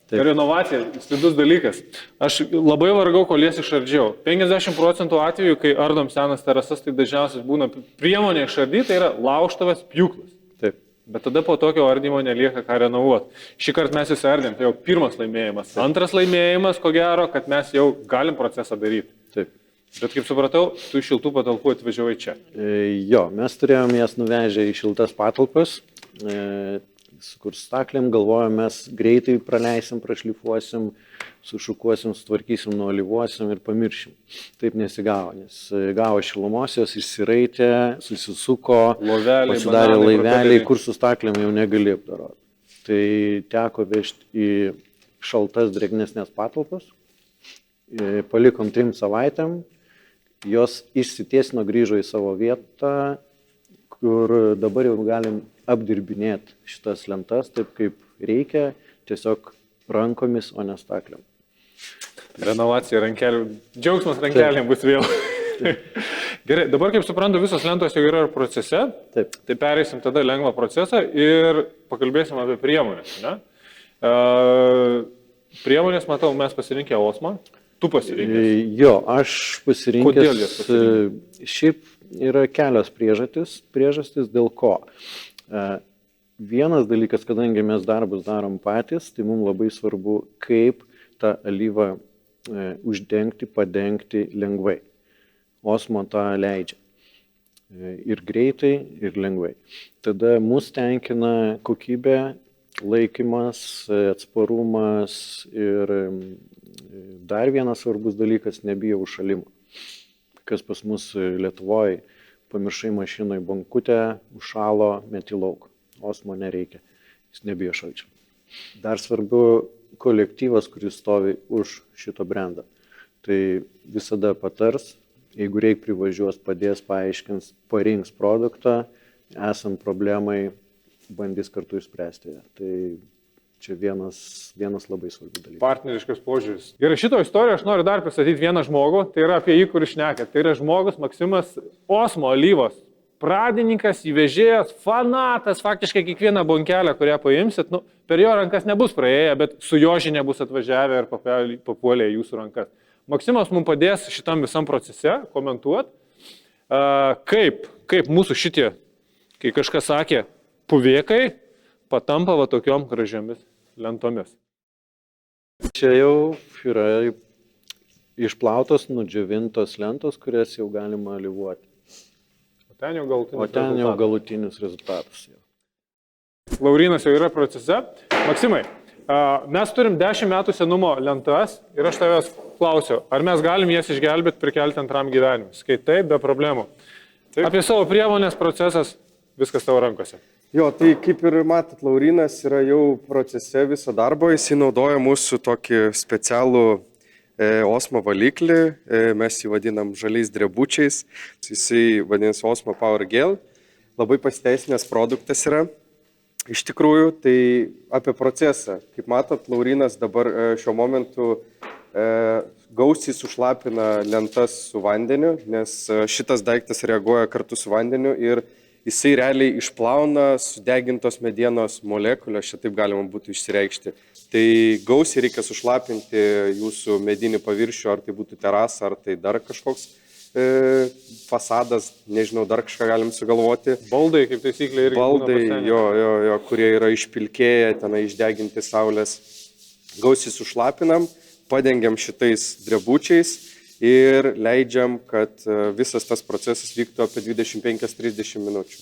Renovacija, slidus dalykas. Aš labai vargau, kol jas išardžiau. 50% atvejų, kai ardom senas terasas, tai dažniausiai būna priemonė išardyti, tai yra laužtuvas pjūklas. Taip. Bet tada po tokio ardymo nelieka ką renovuoti. Šį kartą mes įsardėm, tai jau pirmas laimėjimas. Taip. Antras laimėjimas, ko gero, kad mes jau galim procesą daryti. Taip. Bet kaip supratau, tu iš šiltų patalpų atvažiavai čia. Jo, mes turėjom jas nuvežę į šiltas patalpas. Su kur staklėm galvojom, mes greitai praleisim, prašlifuosim, sušukuosim, sutvarkysim, nuolyvuosim ir pamiršim. Taip nesigavo, nes gavo šilumos, jos išsiraitė, susisuko, pasidarė laiveliai, kur su staklėm jau negali apdaroti. Tai teko vežti į šaltas drėgnesnės patalpas, palikom 3 savaitėm, jos išsitiesino, grįžo į savo vietą, kur dabar jau galim apdirbinėti šitas lentas taip, kaip reikia, tiesiog rankomis, o ne staklėm. Renovacija rankelių, džiaugsmas rankelėm bus vėl. Gerai, dabar kaip suprantu, visos lentos jau yra procese, Taip. Tai pereisim tada lengvą procesą ir pakalbėsim apie priemonės. Ne? Priemonės, matau, mes pasirinkę Osmą, tu pasirinkęs. Jo, aš pasirinkęs. Kodėl jas pasirinkęs? Šiaip yra kelios priežastys dėl ko. Vienas dalykas, kadangi mes darbus darom patys, tai mums labai svarbu, kaip tą alyvą uždengti, padengti lengvai. Osmo tą leidžia. Ir greitai, ir lengvai. Tada mus tenkina kokybė, laikymas, atsparumas ir dar vienas svarbus dalykas - nebijo užšalimo. Kas pas mus Lietuvoje, pamiršai mašinai bankutę, užšalo, meti lauk. Osmo nereikia, jis nebijo šalčio. Dar svarbu kolektyvas, kuris stovi už šito brandą. Tai visada patars, jeigu reikia privažiuos, padės, paaiškins, parinks produktą, esant problemai, bandys kartu išspręsti. Tai čia vienas labai svarbus dalykas. Partneriškas požiūris. Gerai, šito istoriją aš noriu dar pristatyti vieną žmogų, tai yra apie jį, kuris šneka. Tai yra žmogus Maksimas Osmo alyvos. Pradininkas, įvežėjas, fanatas, faktiškai kiekvieną bonkelę, kurią paimsit, per jo rankas nebus praėję, bet su jo žinia bus atvažiavę ir papuolė į jūsų rankas. Maksimas mums padės šitam visam procese komentuoti, kaip mūsų šitie, kai kažkas sakė, puvėkai, patampa va tokiom gražiomis lentomis. Čia jau yra išplautos, nudžiovintos lentos, kurias jau galima alyvuoti. O ten jau galutinis rezultatas. Laurynas jau yra procese. Maksimai, mes turim 10 metų senumo lentas ir aš tavęs klausiu, ar mes galim jas išgelbėti, prikelti antram gyvenimui? Skaitai, be problemų. Taip. Apie savo priemonės procesas, viskas tavo rankose. Jo, tai kaip ir matot, Laurynas yra jau procese viso darbo, jis naudoja mūsų tokį specialų Osmo valiklį, mes jį vadinam žaliais drebučiais, jisai vadinasi Osmo Power Gel, labai pasiteisinęs produktas yra. Iš tikrųjų, tai apie procesą, kaip matot, Laurynas dabar šiuo momentu gausiai sušlapina lentas su vandeniu, nes šitas daiktas reaguoja kartu su vandeniu ir jisai realiai išplauna sudegintos medienos molekulės, šitaip galima būtų išsireikšti. Tai gausiai reikia sušlapinti jūsų medinį paviršių, ar tai būtų terasa, ar tai dar kažkoks fasadas, nežinau, dar kažką galim sugalvoti. Baldai, kaip taisyklė, irgi. Baldai, jo, kurie yra išpilkėję, tenai išdeginti saulės. Gausiai sušlapinam, padengiam šitais drebučiais ir leidžiam, kad visas tas procesas vyktų apie 25-30 minučių.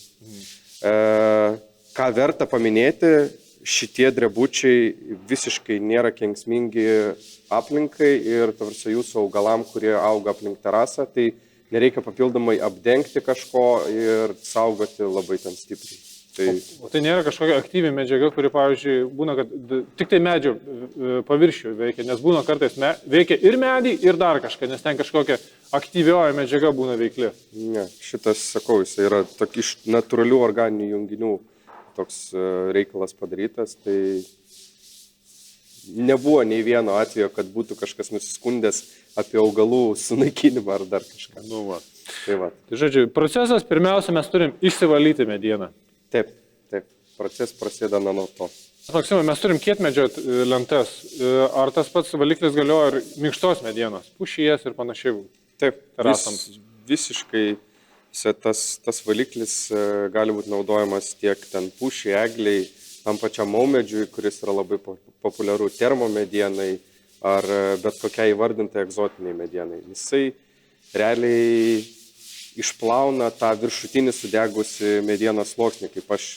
Ką verta paminėti, šitie drebučiai visiškai nėra kenksmingi aplinkai ir tarsi jūsų augalam, kurie auga aplink terasą, tai nereikia papildomai apdengti kažko ir saugoti labai ten stipriai. Tai... O tai nėra kažkokia aktyvi medžiaga, kuri, pavyzdžiui, būna, kad tik tai medžio paviršių veikia, nes būna kartais veikia ir medį, ir dar kažką, nes ten kažkokia aktyvioji medžiaga būna veikli. Ne, šitas, sakau, jis yra iš natūralių organinių junginių toks reikalas padarytas, tai nebuvo nei vieno atvejo, kad būtų kažkas nusiskundęs apie augalų sunaikinimą ar dar kažką. Nu, va. Tai va. Tai žodžiu, procesas pirmiausia mes turim išsivalyti medieną. Taip, procesas prasideda nuo to. Maksimai, mes turim kietmedžio lentas. Ar tas pats valiklis galioja ir minkštos medienos, pušijas ir panašiai? Taip, Terasams. visiškai tas valiklis gali būti naudojamas tiek ten pušiai, egliai, tam pačiam maumedžiui, kuris yra labai populiaru termomedienai ar bet kokiai įvardintai egzotiniai medienai. Jisai realiai išplauna tą viršutinį sudegusi medienos sluoksnį, kaip aš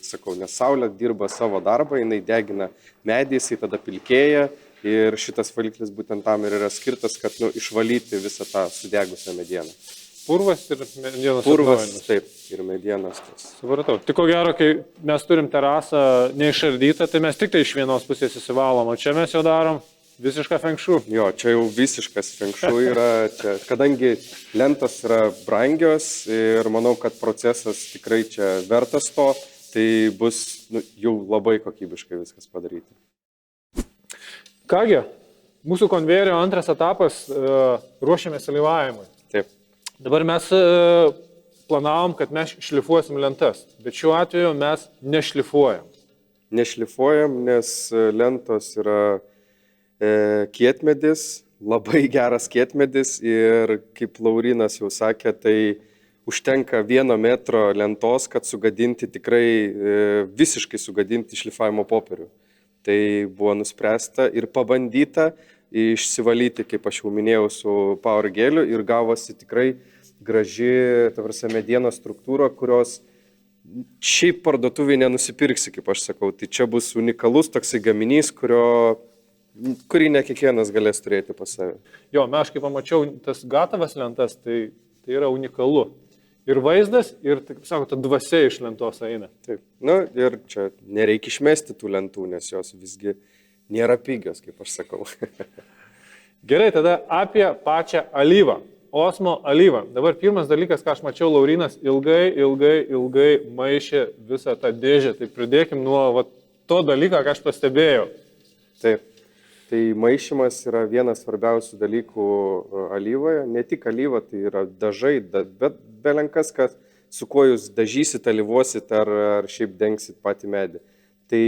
sakau, nes saulė dirba savo darbą, jinai degina medį, jisai tada pilkėja ir šitas valiklis būtent tam ir yra skirtas, kad išvalyti visą tą sudegusią medieną. Purvas ir medienos. Purvas, taip, ir medienos. Supratau. Tik ko gero, kai mes turim terasą neišardytą, tai mes tik tai iš vienos pusės įsivalom, o čia mes jau darom visišką fenkšų. Jo, čia jau visiškas fenkšų yra, čia, kadangi lentos yra brangios ir manau, kad procesas tikrai čia vertas to, tai bus jau labai kokybiškai viskas padaryti. Kągi, mūsų konvejerio antras etapas ruošiamės alyvavimui. Taip. Dabar mes planavom, kad mes šlifuosim lentas, bet šiuo atveju mes nešlifuojam. Nešlifuojam, nes lentos yra kietmedis, labai geras kietmedis ir kaip Laurynas jau sakė, tai užtenka 1 metro lentos, kad sugadinti tikrai visiškai sugadinti šlifavimo popierių. Tai buvo nuspręsta ir pabandyta išsivalyti, kaip aš jau minėjau, su Power Geliu ir gavosi tikrai graži, medienos struktūra, kurios šiaip parduotuviai nenusipirksi, kaip aš sakau. Tai čia bus unikalus toksai gaminys, kurį ne kiekvienas galės turėti pas save. Jo, aš kai pamačiau tas gatavas lentas, tai yra unikalu. Ir vaizdas, ir, kaip sako, ta dvasia iš lentos eina. Taip. Ir čia nereikia išmesti tų lentų, nes jos visgi nėra pigios, kaip aš sakau. Gerai, tada apie pačią alyvą. Osmo alyvą. Dabar pirmas dalykas, ką aš mačiau, Laurynas ilgai maišė visą tą dėžę. Tai pridėkim nuo to dalyką, ką aš pastebėjau. Taip. Tai maišymas yra vienas svarbiausių dalykų alyvoje. Ne tik alyva, tai yra dažai, bet belenkas, kad su kuo jūs dažysit, alyvuosit ar šiaip dengsit patį medį. Tai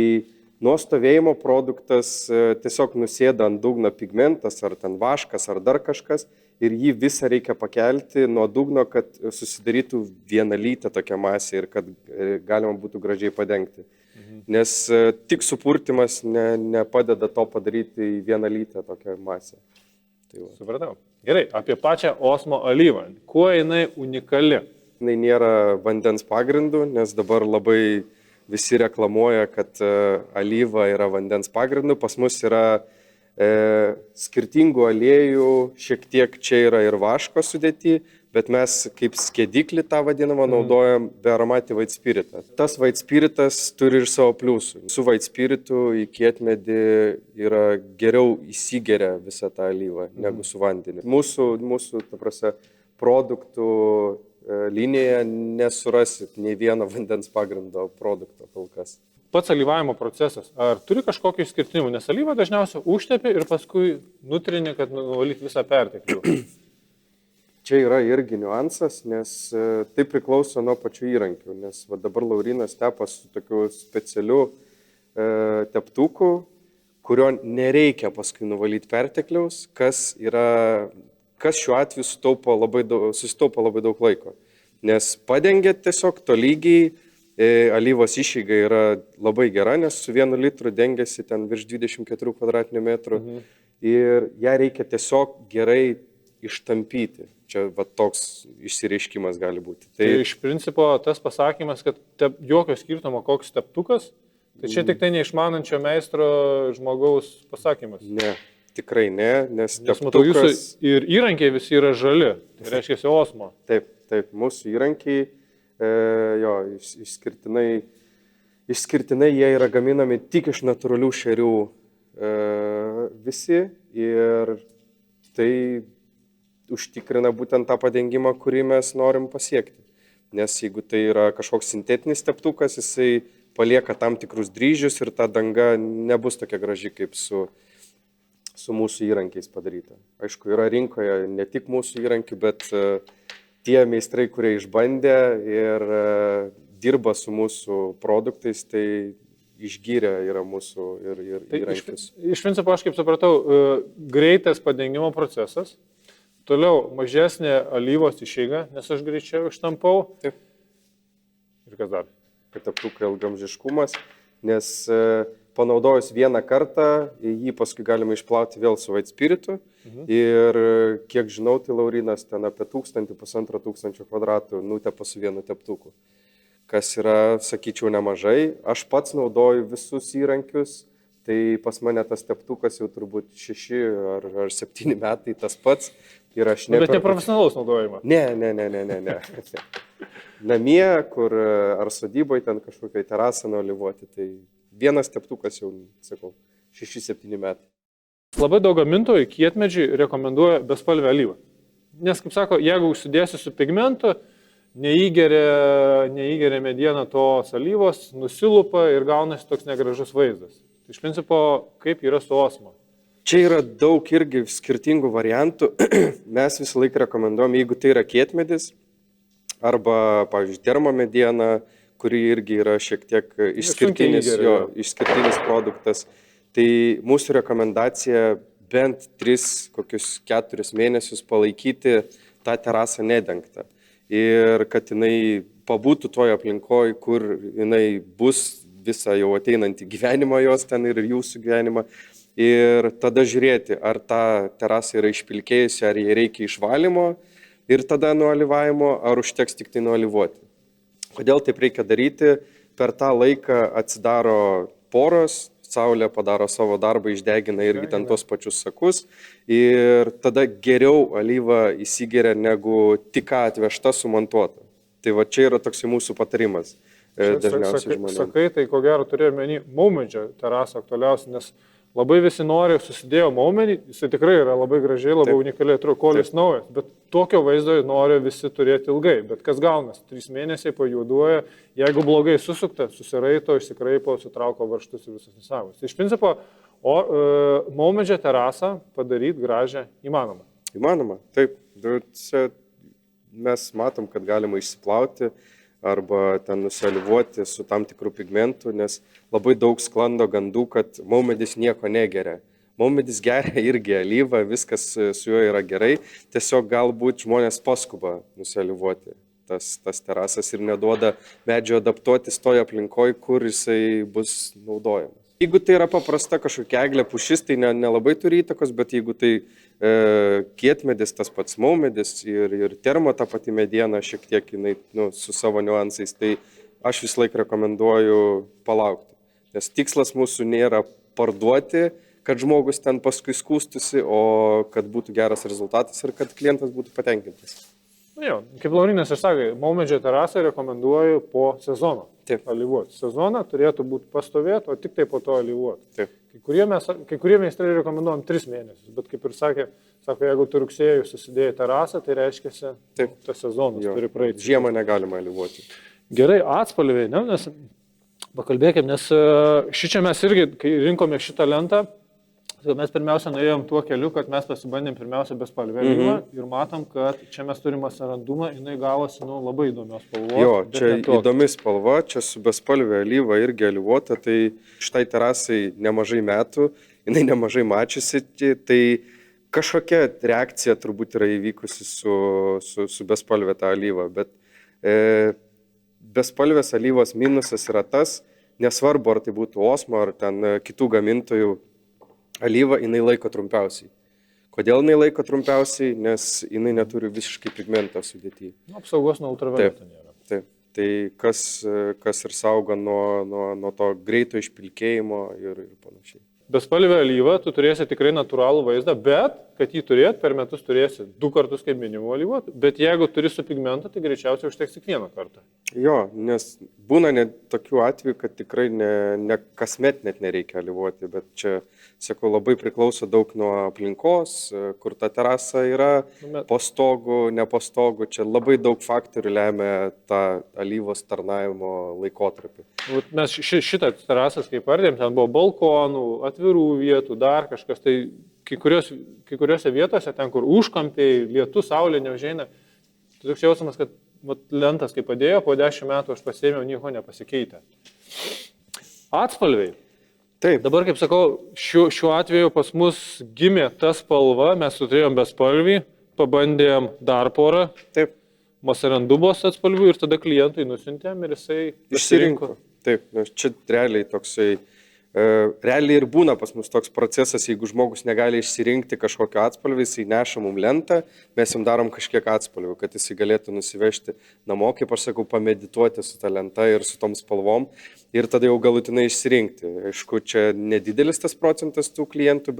nuo stovėjimo produktas tiesiog nusėda ant dugno pigmentas, ar ten vaškas, ar dar kažkas, ir jį visą reikia pakelti nuo dugno, kad susidarytų vienalytę tokią masę ir kad galima būtų gražiai padengti. Nes tik supurtimas nepadeda to padaryti į vienalytę tokią masę. Tai supratau. Gerai, apie pačią Osmo alyvą. Kuo jinai unikali? Jinai nėra vandens pagrindų, nes dabar labai visi reklamuoja, kad alyva yra vandens pagrindu. Pas mus yra skirtingų aliejų, šiek tiek čia yra ir vaško sudėti, bet mes kaip skėdiklį tą vadinamą naudojam bearomatį white spiritą. Tas white spiritas turi ir savo pliusų. Su white spiritu į kietmedį yra geriau įsigeria visą tą alyvą negu su vandeniu. Mūsų produktų linėje nesurasit nei vieno vandens pagrindo produkto kol kas. Pats alyvavimo procesas, ar turi kažkokių išskirtinimų? Nes alyvą dažniausiai užtepi ir paskui nutrini, kad nuvalyti visą perteklių. Čia yra irgi niuansas, nes tai priklauso nuo pačių įrankių. Nes dabar Laurynas tepa su tokiu specialiu teptuku, kurio nereikia paskui nuvalyti pertekliaus, kas šiuo atveju susitaupo labai daug laiko. Nes padengia tiesiog tolygiai, alyvos išeiga yra labai gera, nes su 1 litru dengiasi ten virš 24 kvadratinių metrų ir ją reikia tiesiog gerai ištampyti. Čia toks išsireiškimas gali būti. Tai iš principo tas pasakymas, kad jokio skirtumo koks teptukas, tai čia tik tai neišmanančio meistro žmogaus pasakymas. Ne, tikrai ne, nes teptukas... Matau, jūsų ir įrankiai visi yra žali, tai reiškia Osmo. Taip, mūsų įrankiai išskirtinai jie yra gaminami tik iš natūralių šerių visi ir tai užtikrina būtent tą padengimą, kurį mes norim pasiekti. Nes jeigu tai yra kažkoks sintetinis teptukas, jisai palieka tam tikrus dryžius ir ta danga nebus tokia graži kaip su mūsų įrankiais padaryta. Aišku, yra rinkoje ne tik mūsų įrankių, bet tie meistrai, kurie išbandė ir dirba su mūsų produktais, tai išgyrę yra mūsų ir Tai įrankis. iš principo, aš kaip supratau, greitas padengimo procesas, toliau mažesnė alyvos išeiga, nes aš greičiau ištampau. Taip. Ir kas dar? Kad teptukai ilgamžiškumas, nes panaudojus vieną kartą, jį paskui galima išplauti vėl su white spiritu. Ir kiek žinau, tai Laurinas ten apie 1000–1500 kvadratų nutepa su vienu teptuku. Kas yra, sakyčiau, nemažai. Aš pats naudoju visus įrankius, tai pas mane tas teptukas jau turbūt 6 ar 7 metai tas pats. Ir aš Bet ne profesionalaus naudojimo. Ne. Namie, kur ar sodyboje ten kažkokiai terasą nuolyvuoti, tai vienas teptukas jau, sakau, 6–7 metai. Labai daug gamintojų kietmedžiui rekomenduoja bespalvę alyvą. Nes, kaip sako, jeigu užsidėsi su pigmentu, neįgeria mediena tos alyvos, nusilupa ir gaunasi toks negražus vaizdas. Iš principo, kaip yra su osmo? Čia yra daug irgi skirtingų variantų. Mes visą laiką rekomenduojam, jeigu tai yra kietmedis, arba, pavyzdžiui, termomediena, kuri irgi yra šiek tiek išskirtinis produktas, tai mūsų rekomendacija bent 3–4 mėnesius palaikyti tą terasą nedengtą. Ir kad jinai pabūtų toje aplinkoje, kur jinai bus visą jau ateinantį gyvenimą jos ten ir jūsų gyvenimą. Ir tada žiūrėti, ar ta terasa yra išpilkėjusi, ar jai reikia išvalymo ir tada nuolyvavimo, ar užteks tik tai nuolyvuoti. Kodėl taip reikia daryti? Per tą laiką atsidaro poros, saulė padaro savo darbą, išdegina irgi ten tos pačius sakus ir tada geriau alyva įsigeria negu tik ką atvežta sumontuota. Tai va čia yra toks mūsų patarimas dažniausiai žmonėms. Sakai, tai ko gero turėjau menį maumedžio terasą aktualiausią, nes labai visi nori, susidėjo maumedį, jisai tikrai yra labai gražiai, labai unikaliai atrodo, kolis naujas, bet tokio vaizdo nori visi turėti ilgai, bet kas gaunas, 3 mėnesiai pajuoduoja, jeigu blogai susukta, susiraito, išsikraipo, sutrauko varžtus ir visus nesavus. Iš principo, maumedžio terasą padaryti gražią įmanoma. Įmanoma, taip. Mes matom, kad galima išsiplauti arba ten nusialyvuoti su tam tikrų pigmentų, nes labai daug sklando gandų, kad maumedis nieko negeria. Maumedis geria irgi alyvą, viskas su juo yra gerai, tiesiog galbūt žmonės paskuba nusialyvuoti tas terasas ir neduoda medžio adaptuotis toje aplinkoje, kur jisai bus naudojamas. Jeigu tai yra paprasta kažkokia eglė pušis, tai nelabai turi įtakos, bet jeigu tai kietmedis, tas pats maumedis ir termo ta pati mediena šiek tiek jinai, su savo niuansais, tai aš visą laiką rekomenduoju palaukti. Nes tikslas mūsų nėra parduoti, kad žmogus ten paskui skūstusi, o kad būtų geras rezultatas ir kad klientas būtų patenkintas. Jo, kaip Laurinas ir sakė, maumedžio terasą rekomenduoju po sezono. Taip. Alyvuoti. Sezoną turėtų būti pastovėti, o tik tai po to alyvuoti. Taip. Kai kurie meistrai rekomenduojam 3 mėnesius, bet kaip ir sakė, jeigu tu rugsėjų susidėjai terasą, tai reiškia, tas sezonas turi praeiti. Žiemą negalima alyvuoti. Gerai, atspalviai, ne? Nes pakalbėkime, nes šičia mes irgi, kai rinkome šitą lentą, mes pirmiausia nuėjom tuo keliu, kad mes pasibandėm pirmiausia bespalvę alyvą ir matom, kad čia mes turime sarandumą, jinai gavosi labai įdomios spalvos. Jo, čia įdomi spalva, čia su bespalvė alyva irgi alyvuota, tai šitai terasai nemažai metų, jinai nemažai mačiusi, tai kažkokia reakcija turbūt yra įvykusi su bespalvė ta alyva, bet bespalvės alyvos minusas yra tas, nesvarbu ar tai būtų Osmo ar ten kitų gamintojų, alyva jinai laiko trumpiausiai. Kodėl jinai laiko trumpiausiai? Nes jinai neturi visiškai pigmento sudėtyje. Apsaugos nuo ultravioleto nėra. Taip. Tai kas ir saugo nuo to greito išpilkėjimo ir panašiai. Bespalvę alyvą tu turėsi tikrai natūralų vaizdą, bet kad jį turėt, per metus turėsi 2 kartus kaip minimum alyvuoti. Bet jeigu turi su pigmentu, tai greičiausiai užteks tik 1 kartą. Jo, nes būna net tokių atvejų, kad tikrai ne kasmet net nereikia alyvuoti, bet čia, sakau, labai priklauso daug nuo aplinkos, kur ta terasa yra, pastogų, nepastogų, čia labai daug faktorių lemia tą alyvos tarnavimo laikotarpį. Mes šitą terasas, kaip pardėm, ten buvo balkonų, atvirų vietų, dar kažkas, tai kai kuriuose vietose, ten kur užkampiai, lietus, saulė neužeina, tai toks jausmas, kad lentas kaip padėjo, po 10 metų aš pasėmiau, nieko nepasikeitė. Atspalviai. Taip, Dabar, kaip sakau, šiuo atveju pas mus gimė ta spalva, mes turėjom bespalvį, pabandėm dar porą taip. Masarandubos atspalvių ir tada klientui nusintėm ir jisai Išsirinko. Taip, nes čia realiai toksai, realiai ir būna pas mus toks procesas, jeigu žmogus negali išsirinkti kažkokio atspalvį, jisai neša mum lentą, mes jam darom kažkiek atspalvių, kad jisai galėtų nusivežti namo, kaip aš sakau, pamedituoti su ta lenta ir su tom spalvom ir tada jau galutinai išsirinkti. Aišku, čia nedidelis tas procentas tų klientų,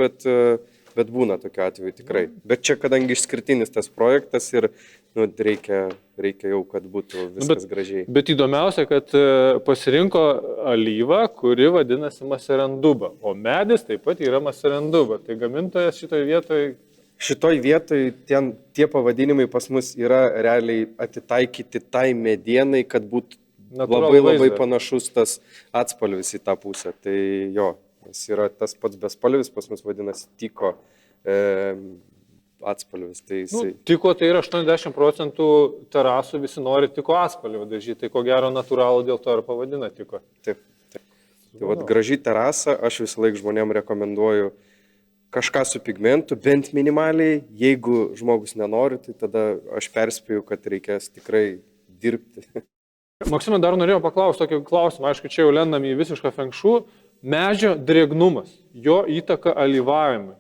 bet būna tokiu atveju tikrai. Bet čia, kadangi išskirtinis tas projektas ir reikia jau, kad būtų viskas gražiai. Bet įdomiausia, kad pasirinko alyvą, kuri vadinasi Masaranduba, o medis taip pat yra Masaranduba. Tai gamintojas Šitoj vietoj tie pavadinimai pas mus yra realiai atitaikyti tai medienai, kad būtų labai panašus tas atspalvis į tą pusę. Tai jo, jis yra tas pats bespalvis, pas mus vadinasi tiko atspalvis. Tai tiko tai yra 80% terasų, visi nori tiko atspalvį dažyti, tai ko gero natūralų dėl to ir pavadina tiko. Taip. Tai vat graži terasa, aš visą laiką žmonėm rekomenduoju kažką su pigmentu, bent minimaliai, jeigu žmogus nenori, tai tada aš perspėju, kad reikės tikrai dirbti. Maksimai, dar norėjau paklausti tokį klausimą, aišku, čia jau lendam į visišką fengšų, medžio drėgnumas, jo įtaka alyvavimui.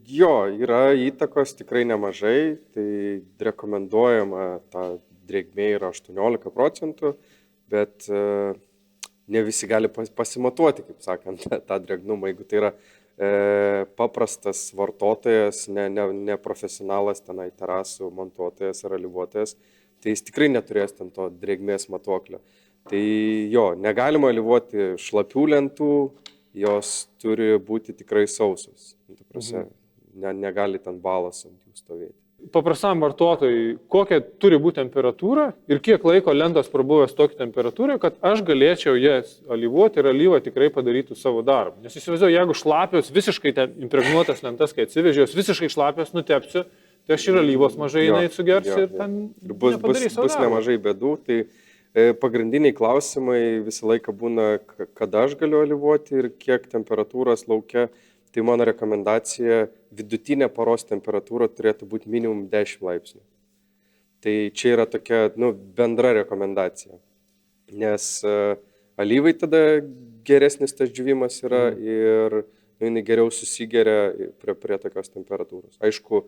Jo, yra įtakos tikrai nemažai, tai rekomenduojama ta drėgmė yra 18%, bet ne visi gali pasimatuoti, kaip sakant, tą drėgnumą, jeigu tai yra paprastas vartotojas, ne profesionalas tenai terasų montuotojas ar alyvuotojas, tai jis tikrai neturės ten to drėgmės matuoklio. Tai jo, negalima alyvuoti šlapių lentų, jos turi būti tikrai sausos. Negali ten balas ant jų stovėti. Paprastam vartotojui, kokia turi būti temperatūra ir kiek laiko lentos prabuvęs tokia temperatūra, kad aš galėčiau jas alyvuoti ir alyva tikrai padarytų savo darbą. Nes įsivaizduoju, jeigu šlapios, visiškai impregnuotas lentas, kai atsivežiau, visiškai šlapios nutepsiu, tai aš ir alyvos mažai sugersiu ir ten bus nemažai bėdų. Tai pagrindiniai klausimai visą laiką būna, kada aš galiu alyvuoti ir kiek temperatūros laukia. Tai mano rekomendacija, vidutinė paros temperatūra turėtų būti minimum 10 laipsnių. Tai čia yra tokia bendra rekomendacija, nes alyvai tada geresnis tas džiūvimas yra ir jinai geriau susigeria prie tokios temperatūros. Aišku,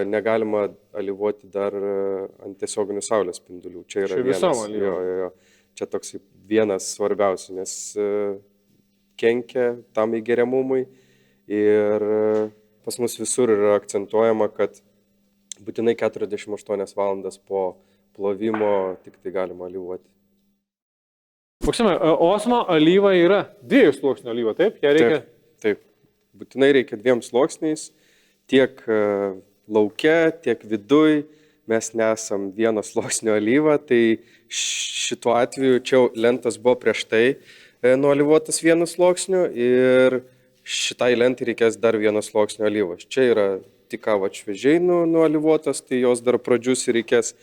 negalima alyvuoti dar ant tiesioginių saulės spindulių. Čia yra čia toks vienas svarbiausių, nes kenkia tam įgeriamumui. Ir pas mus visur yra akcentuojama, kad būtinai 48 valandas po plovimo tik tai galima alyvuoti. Maksimai, osmo alyva yra 2 sluoksnių alyva, taip? Taip. Būtinai reikia 2 sluoksniais, tiek lauke, tiek viduj. Mes nesam 1 sluoksnio alyva, tai šituo atveju čia lentas buvo prieš tai nualyvuotas 1 sluoksniu ir šitai lentai reikės dar 1 sluoksnio alyvos. Čia yra tik ką šviežiai nualyvuotas, tai jos dar pradžius ir reikės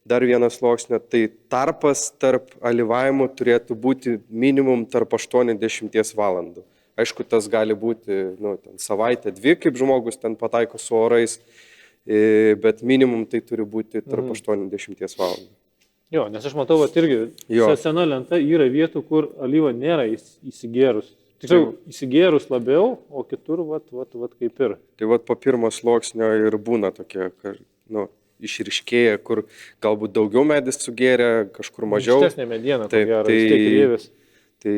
dar 1 sluoksnio. Tai tarpas tarp alyvavimo turėtų būti minimum tarp 80 valandų. Aišku, tas gali būti savaitę, 2, kaip žmogus ten pataiko su orais, bet minimum tai turi būti tarp 80 valandų. Jo, nes aš matau, kad irgi sena lenta yra vietų, kur alyva nėra įsigėrus. Tiksliau, įsigėrus labiau, o kitur, kaip ir. Tai po 1 sluoksnio ir būna tokie, išryškėja, kur galbūt daugiau medis sugėrė, kažkur mažiau. Ištesnė mediena, ko gero, vis tiek rėvis. Tai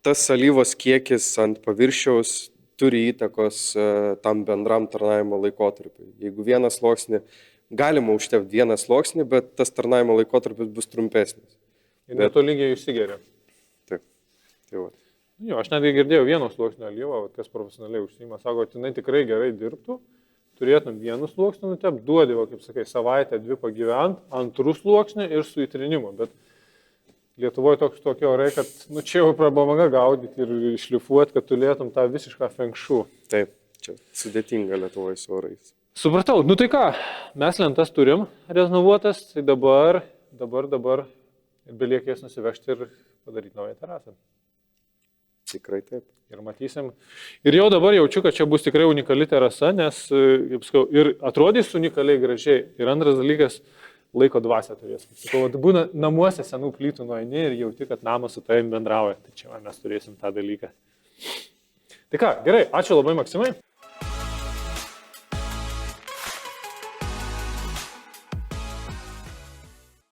tas alyvos kiekis ant paviršiaus turi įtakos tam bendram tarnavimo laikotarpiui. Jeigu 1 sluoksnį, galima užtepti 1 sluoksnį, bet tas tarnavimo laikotarpis bus trumpesnis. Ir to lygiai išsigeria. Taip. Tai Jo, aš netgi girdėjau 1 sluoksnio alyvą, kas profesionaliai užsiima, sako, kad jinai tikrai gerai dirbtų, turėtum 1 sluoksnį nutepti, duodi, kaip sakai, savaitę, 2 pagyvent, 2 sluoksnį ir su įtrinimu, bet Lietuvoje tokie orai, kad čia jau prabanga gaudyti ir šlifuoti, kad turėtum tą visišką fengšų. Taip, čia sudėtinga Lietuvoje su orais. Supratau, tai ką, mes lentas turim reznovuotas, tai dabar belieka jas nusivežti ir padaryti naują terasą. Tikrai taip. Ir matysim. Ir jau dabar jaučiu, kad čia bus tikrai unikali terasa, nes, kaip sakau, ir atrodys unikaliai gražiai. Ir antras dalykas, laiko dvasia turės. Sakau, būna namuose senų plytų nueini ir jauti, kad namas su tavim bendrauja. Tai čia mes turėsim tą dalyką. Tai ką, gerai, ačiū labai Maksimai.